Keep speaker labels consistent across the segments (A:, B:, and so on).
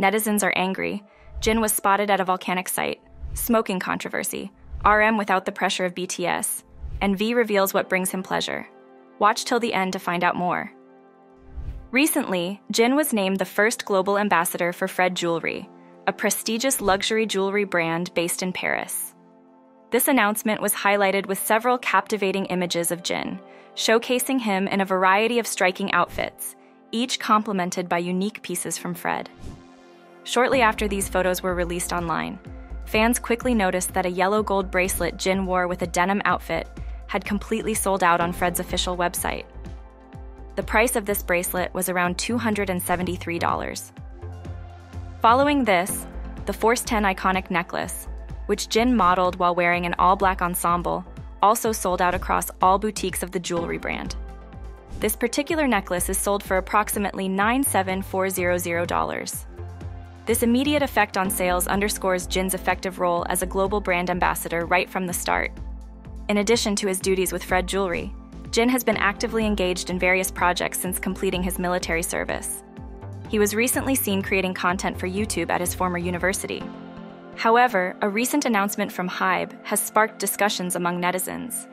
A: Netizens are angry. Jin was spotted at a volcanic site. Smoking controversy. RM without the pressure of BTS. And V reveals what brings him pleasure. Watch till the end to find out more. Recently, Jin was named the first global ambassador for Fred Jewelry, a prestigious luxury jewelry brand based in Paris. This announcement was highlighted with several captivating images of Jin, showcasing him in a variety of striking outfits, each complemented by unique pieces from Fred. Shortly after these photos were released online, fans quickly noticed that a yellow gold bracelet Jin wore with a denim outfit had completely sold out on Fred's official website. The price of this bracelet was around $273. Following this, the Force 10 iconic necklace, which Jin modeled while wearing an all-black ensemble, also sold out across all boutiques of the jewelry brand. This particular necklace is sold for approximately $97,400. This immediate effect on sales underscores Jin's effective role as a global brand ambassador right from the start. In addition to his duties with Fred Jewelry, Jin has been actively engaged in various projects since completing his military service. He was recently seen creating content for YouTube at his former university. However, a recent announcement from HYBE has sparked discussions among netizens.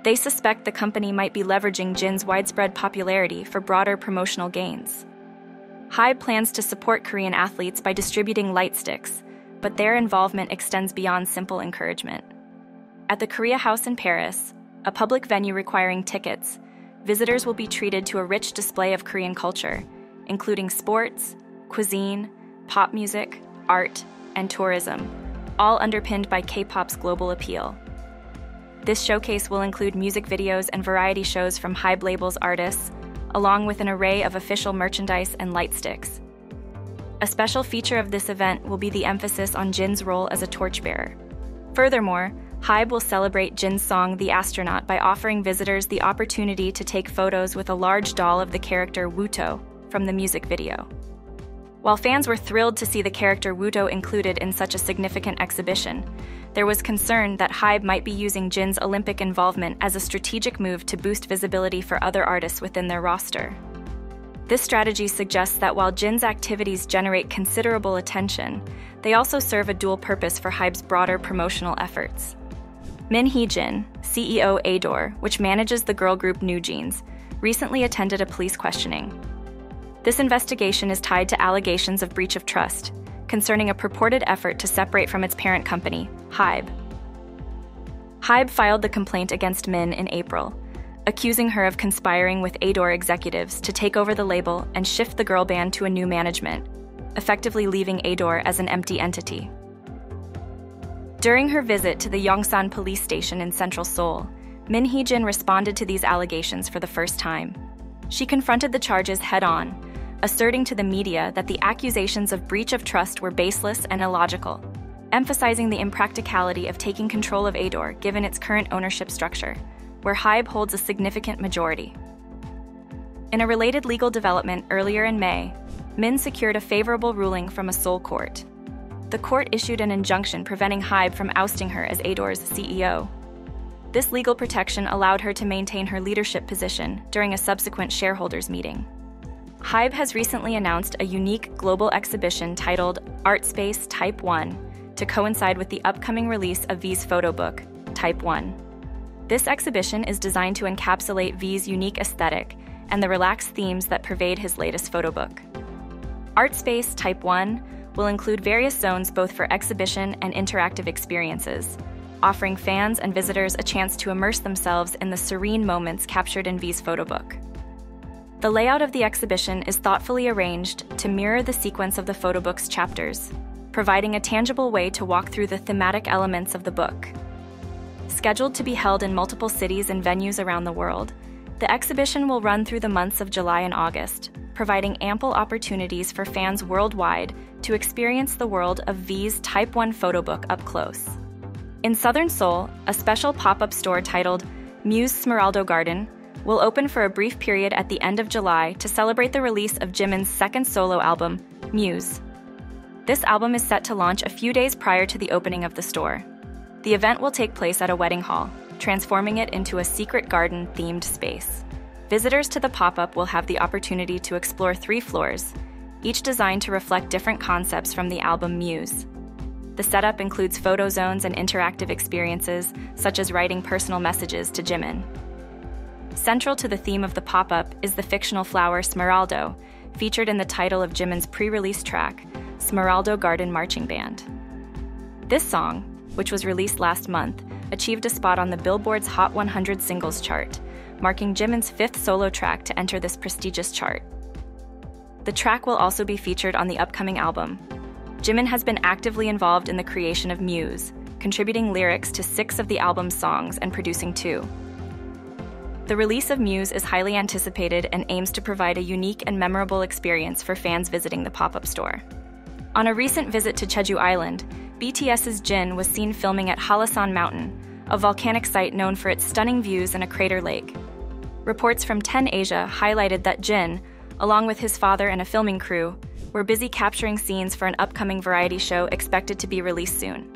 A: They suspect the company might be leveraging Jin's widespread popularity for broader promotional gains. HYBE plans to support Korean athletes by distributing light sticks, but their involvement extends beyond simple encouragement. At the Korea House in Paris, a public venue requiring tickets, visitors will be treated to a rich display of Korean culture, including sports, cuisine, pop music, art, and tourism, all underpinned by K-pop's global appeal. This showcase will include music videos and variety shows from HYBE label's artists, along with an array of official merchandise and light sticks. A special feature of this event will be the emphasis on Jin's role as a torchbearer. Furthermore, HYBE will celebrate Jin's song The Astronaut by offering visitors the opportunity to take photos with a large doll of the character Wuto from the music video. While fans were thrilled to see the character Wuto included in such a significant exhibition, there was concern that HYBE might be using Jin's Olympic involvement as a strategic move to boost visibility for other artists within their roster. This strategy suggests that while Jin's activities generate considerable attention, they also serve a dual purpose for HYBE's broader promotional efforts. Min Hee-jin, CEO Adore, which manages the girl group New Jeans, recently attended a police questioning. This investigation is tied to allegations of breach of trust concerning a purported effort to separate from its parent company, HYBE. HYBE filed the complaint against Min in April, accusing her of conspiring with Adore executives to take over the label and shift the girl band to a new management, effectively leaving Adore as an empty entity. During her visit to the Yongsan police station in central Seoul, Min Hee-jin responded to these allegations for the first time. She confronted the charges head-on, asserting to the media that the accusations of breach of trust were baseless and illogical, emphasizing the impracticality of taking control of Adore given its current ownership structure, where HYBE holds a significant majority. In a related legal development earlier in May, Min secured a favorable ruling from a Seoul court. The court issued an injunction preventing HYBE from ousting her as Adore's CEO. This legal protection allowed her to maintain her leadership position during a subsequent shareholders' meeting. HYBE has recently announced a unique global exhibition titled Art Space Type 1 to coincide with the upcoming release of V's photo book, Type 1. This exhibition is designed to encapsulate V's unique aesthetic and the relaxed themes that pervade his latest photo book. Art Space Type 1 will include various zones both for exhibition and interactive experiences, offering fans and visitors a chance to immerse themselves in the serene moments captured in V's photo book. The layout of the exhibition is thoughtfully arranged to mirror the sequence of the photo book's chapters, providing a tangible way to walk through the thematic elements of the book. Scheduled to be held in multiple cities and venues around the world, the exhibition will run through the months of July and August, providing ample opportunities for fans worldwide to experience the world of V's Type 1 photo book up close. In southern Seoul, a special pop-up store titled Muse Smeraldo Garden will open for a brief period at the end of July to celebrate the release of Jimin's second solo album, Muse. This album is set to launch a few days prior to the opening of the store. The event will take place at a wedding hall, transforming it into a secret garden-themed space. Visitors to the pop-up will have the opportunity to explore 3 floors, each designed to reflect different concepts from the album Muse. The setup includes photo zones and interactive experiences, such as writing personal messages to Jimin. Central to the theme of the pop-up is the fictional flower Smeraldo, featured in the title of Jimin's pre-release track, Smeraldo Garden Marching Band. This song, which was released last month, achieved a spot on the Billboard's Hot 100 Singles chart, marking Jimin's fifth solo track to enter this prestigious chart. The track will also be featured on the upcoming album. Jimin has been actively involved in the creation of Muse, contributing lyrics to 6 of the album's songs and producing 2. The release of Muse is highly anticipated and aims to provide a unique and memorable experience for fans visiting the pop-up store. On a recent visit to Jeju Island, BTS's Jin was seen filming at Halasan Mountain, a volcanic site known for its stunning views and a crater lake. Reports from 10 Asia highlighted that Jin, along with his father and a filming crew, were busy capturing scenes for an upcoming variety show expected to be released soon.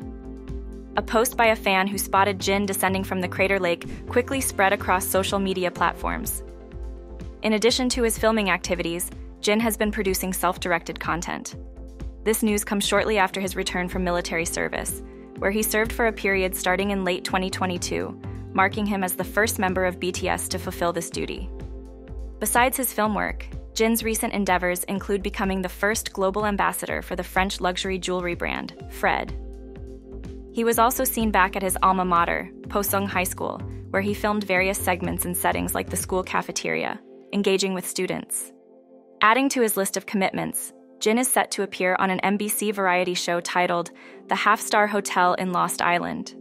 A: A post by a fan who spotted Jin descending from the crater lake quickly spread across social media platforms. In addition to his filming activities, Jin has been producing self-directed content. This news comes shortly after his return from military service, where he served for a period starting in late 2022, marking him as the first member of BTS to fulfill this duty. Besides his film work, Jin's recent endeavors include becoming the first global ambassador for the French luxury jewelry brand, Fred. He was also seen back at his alma mater, Posung High School, where he filmed various segments in settings like the school cafeteria, engaging with students. Adding to his list of commitments, Jin is set to appear on an MBC variety show titled The Half-Star Hotel in Lost Island.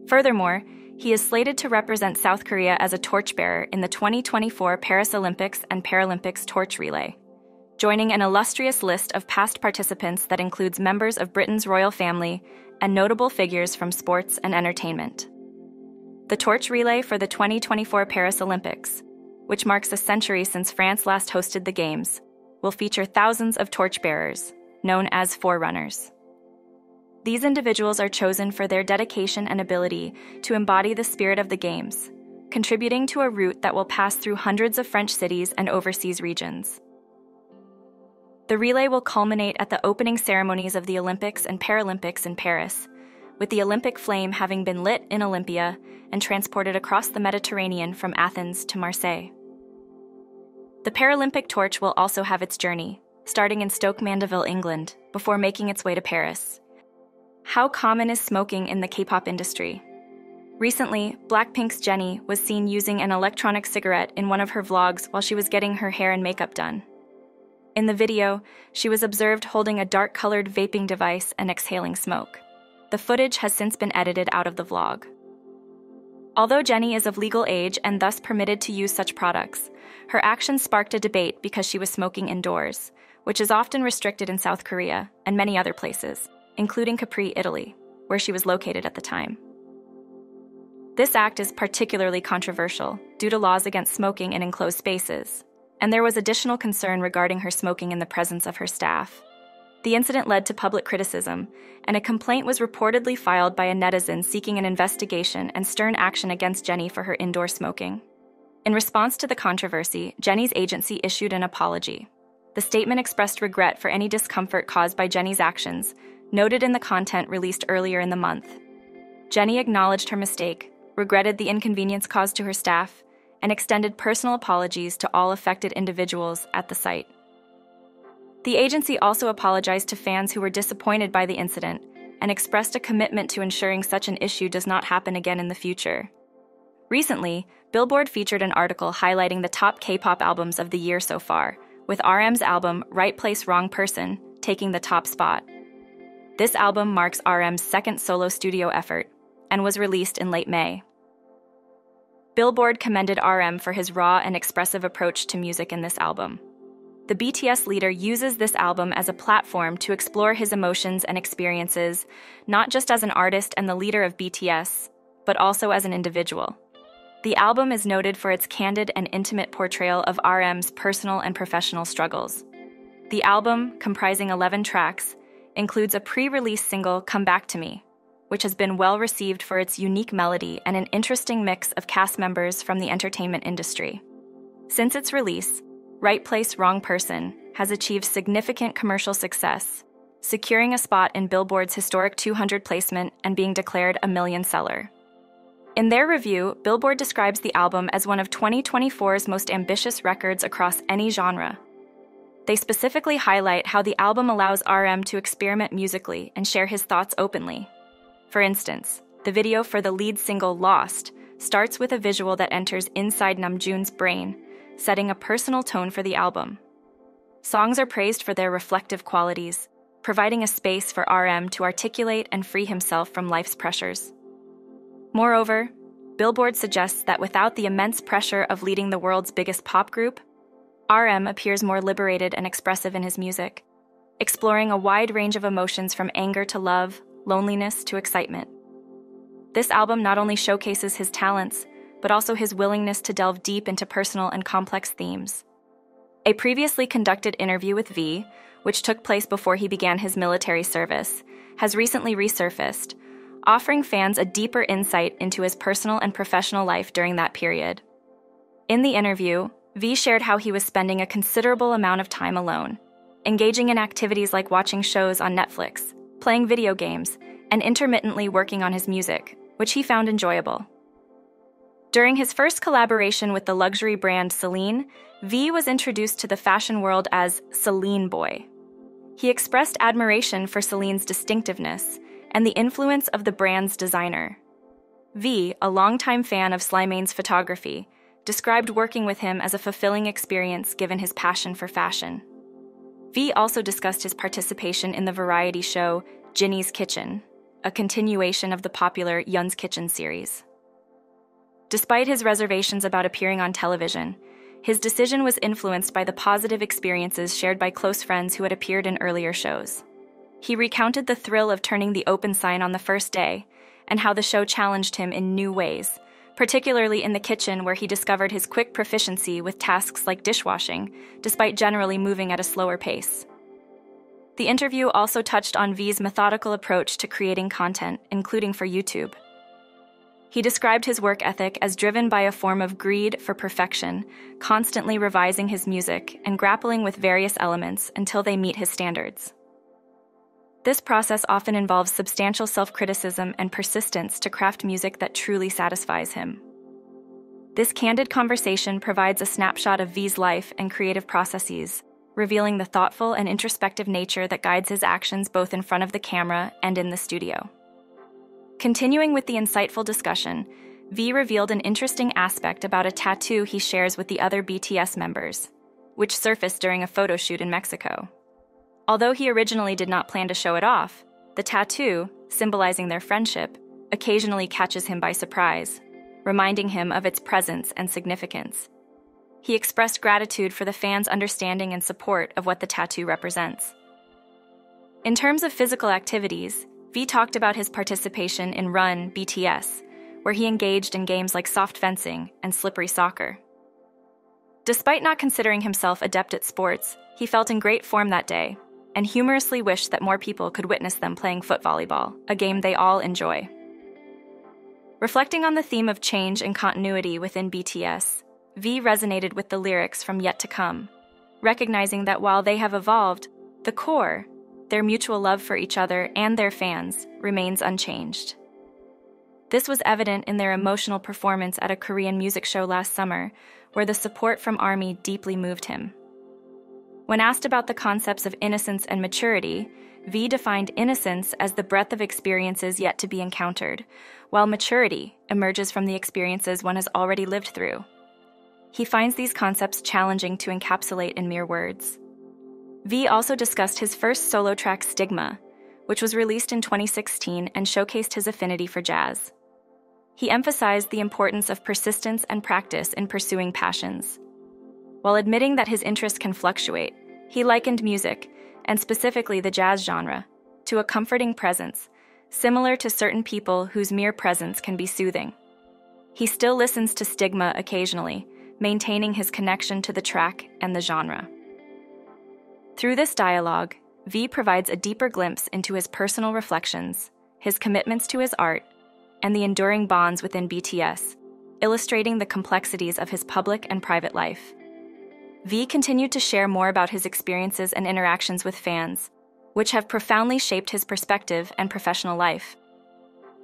A: Furthermore, he is slated to represent South Korea as a torchbearer in the 2024 Paris Olympics and Paralympics torch relay, joining an illustrious list of past participants that includes members of Britain's royal family and notable figures from sports and entertainment. The torch relay for the 2024 Paris Olympics, which marks a century since France last hosted the Games, will feature thousands of torchbearers, known as forerunners. These individuals are chosen for their dedication and ability to embody the spirit of the Games, contributing to a route that will pass through hundreds of French cities and overseas regions. The relay will culminate at the opening ceremonies of the Olympics and Paralympics in Paris, with the Olympic flame having been lit in Olympia and transported across the Mediterranean from Athens to Marseille. The Paralympic torch will also have its journey, starting in Stoke Mandeville, England, before making its way to Paris. How common is smoking in the K-pop industry? Recently, Blackpink's Jennie was seen using an electronic cigarette in one of her vlogs while she was getting her hair and makeup done. In the video, she was observed holding a dark-colored vaping device and exhaling smoke. The footage has since been edited out of the vlog. Although Jennie is of legal age and thus permitted to use such products, her actions sparked a debate because she was smoking indoors, which is often restricted in South Korea and many other places, including Capri, Italy, where she was located at the time. This act is particularly controversial due to laws against smoking in enclosed spaces, and there was additional concern regarding her smoking in the presence of her staff. The incident led to public criticism, and a complaint was reportedly filed by a netizen seeking an investigation and stern action against Jennie for her indoor smoking. In response to the controversy, Jennie's agency issued an apology. The statement expressed regret for any discomfort caused by Jennie's actions, noted in the content released earlier in the month. Jennie acknowledged her mistake, regretted the inconvenience caused to her staff, and extended personal apologies to all affected individuals at the site. The agency also apologized to fans who were disappointed by the incident and expressed a commitment to ensuring such an issue does not happen again in the future. Recently, Billboard featured an article highlighting the top K-pop albums of the year so far, with RM's album Right Place, Wrong Person taking the top spot. This album marks RM's second solo studio effort and was released in late May. Billboard commended RM for his raw and expressive approach to music in this album. The BTS leader uses this album as a platform to explore his emotions and experiences, not just as an artist and the leader of BTS, but also as an individual. The album is noted for its candid and intimate portrayal of RM's personal and professional struggles. The album, comprising 11 tracks, includes a pre-release single, Come Back to Me, which has been well received for its unique melody and an interesting mix of cast members from the entertainment industry. Since its release, Right Place, Wrong Person has achieved significant commercial success, securing a spot in Billboard's historic 200 placement and being declared a million seller. In their review, Billboard describes the album as one of 2024's most ambitious records across any genre. They specifically highlight how the album allows RM to experiment musically and share his thoughts openly. For instance, the video for the lead single Lost starts with a visual that enters inside Namjoon's brain, setting a personal tone for the album. Songs are praised for their reflective qualities, providing a space for RM to articulate and free himself from life's pressures. Moreover, Billboard suggests that without the immense pressure of leading the world's biggest pop group, RM appears more liberated and expressive in his music, exploring a wide range of emotions from anger to love, loneliness to excitement. This album not only showcases his talents, but also his willingness to delve deep into personal and complex themes. A previously conducted interview with V, which took place before he began his military service, has recently resurfaced, offering fans a deeper insight into his personal and professional life during that period. In the interview, V shared how he was spending a considerable amount of time alone, engaging in activities like watching shows on Netflix, playing video games, and intermittently working on his music, which he found enjoyable. During his first collaboration with the luxury brand Celine, V was introduced to the fashion world as Celine Boy. He expressed admiration for Celine's distinctiveness and the influence of the brand's designer. V, a longtime fan of Slimane's photography, described working with him as a fulfilling experience given his passion for fashion. V also discussed his participation in the variety show Ginny's Kitchen, a continuation of the popular Yun's Kitchen series. Despite his reservations about appearing on television, his decision was influenced by the positive experiences shared by close friends who had appeared in earlier shows. He recounted the thrill of turning the open sign on the first day and how the show challenged him in new ways, particularly in the kitchen where he discovered his quick proficiency with tasks like dishwashing, despite generally moving at a slower pace. The interview also touched on V's methodical approach to creating content, including for YouTube. He described his work ethic as driven by a form of greed for perfection, constantly revising his music and grappling with various elements until they meet his standards. This process often involves substantial self-criticism and persistence to craft music that truly satisfies him. This candid conversation provides a snapshot of V's life and creative processes, revealing the thoughtful and introspective nature that guides his actions both in front of the camera and in the studio. Continuing with the insightful discussion, V revealed an interesting aspect about a tattoo he shares with the other BTS members, which surfaced during a photo shoot in Mexico. Although he originally did not plan to show it off, the tattoo, symbolizing their friendship, occasionally catches him by surprise, reminding him of its presence and significance. He expressed gratitude for the fans' understanding and support of what the tattoo represents. In terms of physical activities, V talked about his participation in Run BTS, where he engaged in games like soft fencing and slippery soccer. Despite not considering himself adept at sports, he felt in great form that day, and humorously wished that more people could witness them playing foot volleyball, a game they all enjoy. Reflecting on the theme of change and continuity within BTS, V resonated with the lyrics from Yet to Come, recognizing that while they have evolved, the core, their mutual love for each other and their fans, remains unchanged. This was evident in their emotional performance at a Korean music show last summer, where the support from ARMY deeply moved him. When asked about the concepts of innocence and maturity, V defined innocence as the breadth of experiences yet to be encountered, while maturity emerges from the experiences one has already lived through. He finds these concepts challenging to encapsulate in mere words. V also discussed his first solo track Stigma, which was released in 2016 and showcased his affinity for jazz. He emphasized the importance of persistence and practice in pursuing passions. While admitting that his interests can fluctuate, he likened music, and specifically the jazz genre, to a comforting presence, similar to certain people whose mere presence can be soothing. He still listens to Stigma occasionally, maintaining his connection to the track and the genre. Through this dialogue, V provides a deeper glimpse into his personal reflections, his commitments to his art, and the enduring bonds within BTS, illustrating the complexities of his public and private life. V continued to share more about his experiences and interactions with fans, which have profoundly shaped his perspective and professional life.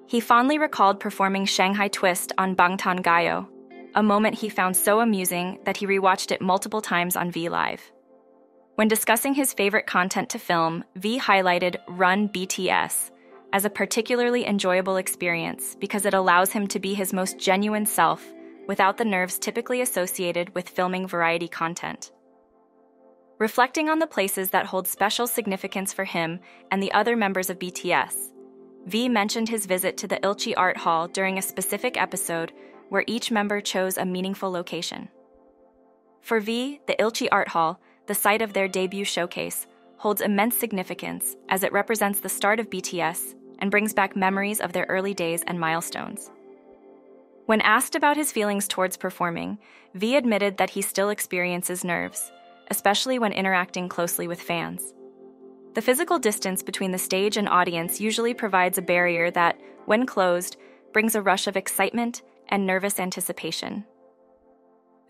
A: He fondly recalled performing Shanghai Twist on Bangtan Gayo, a moment he found so amusing that he rewatched it multiple times on V Live. When discussing his favorite content to film, V highlighted Run BTS as a particularly enjoyable experience because it allows him to be his most genuine self without the nerves typically associated with filming variety content. Reflecting on the places that hold special significance for him and the other members of BTS, V mentioned his visit to the Ilchi Art Hall during a specific episode where each member chose a meaningful location. For V, the Ilchi Art Hall, the site of their debut showcase, holds immense significance as it represents the start of BTS and brings back memories of their early days and milestones. When asked about his feelings towards performing, V admitted that he still experiences nerves, especially when interacting closely with fans. The physical distance between the stage and audience usually provides a barrier that, when closed, brings a rush of excitement and nervous anticipation.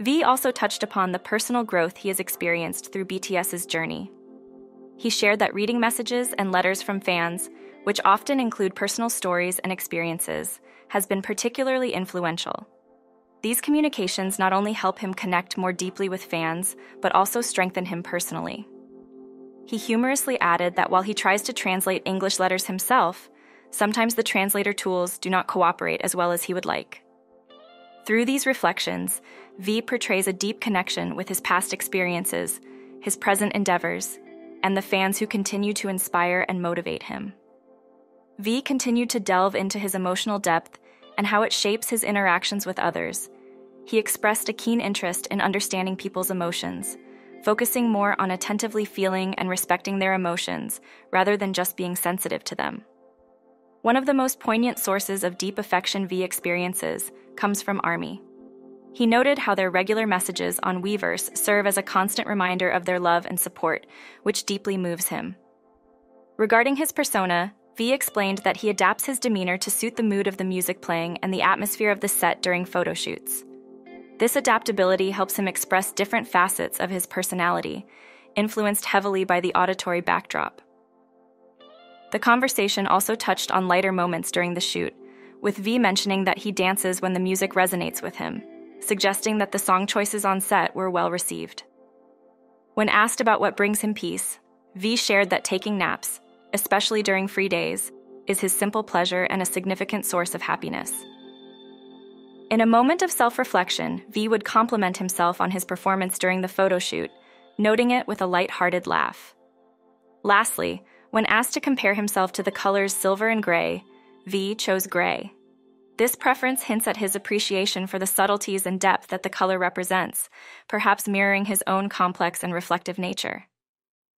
A: V also touched upon the personal growth he has experienced through BTS's journey. He shared that reading messages and letters from fans, which often include personal stories and experiences, has been particularly influential. These communications not only help him connect more deeply with fans, but also strengthen him personally. He humorously added that while he tries to translate English letters himself, sometimes the translator tools do not cooperate as well as he would like. Through these reflections, V portrays a deep connection with his past experiences, his present endeavors, and the fans who continue to inspire and motivate him. V continued to delve into his emotional depth and how it shapes his interactions with others. He expressed a keen interest in understanding people's emotions, focusing more on attentively feeling and respecting their emotions rather than just being sensitive to them. One of the most poignant sources of deep affection V experiences comes from ARMY. He noted how their regular messages on Weverse serve as a constant reminder of their love and support, which deeply moves him. Regarding his persona, V explained that he adapts his demeanor to suit the mood of the music playing and the atmosphere of the set during photo shoots. This adaptability helps him express different facets of his personality, influenced heavily by the auditory backdrop. The conversation also touched on lighter moments during the shoot, with V mentioning that he dances when the music resonates with him, suggesting that the song choices on set were well received. When asked about what brings him peace, V shared that taking naps, especially during free days, is his simple pleasure and a significant source of happiness. In a moment of self-reflection, V would compliment himself on his performance during the photo shoot, noting it with a light-hearted laugh. Lastly, when asked to compare himself to the colors silver and gray, V chose gray. This preference hints at his appreciation for the subtleties and depth that the color represents, perhaps mirroring his own complex and reflective nature.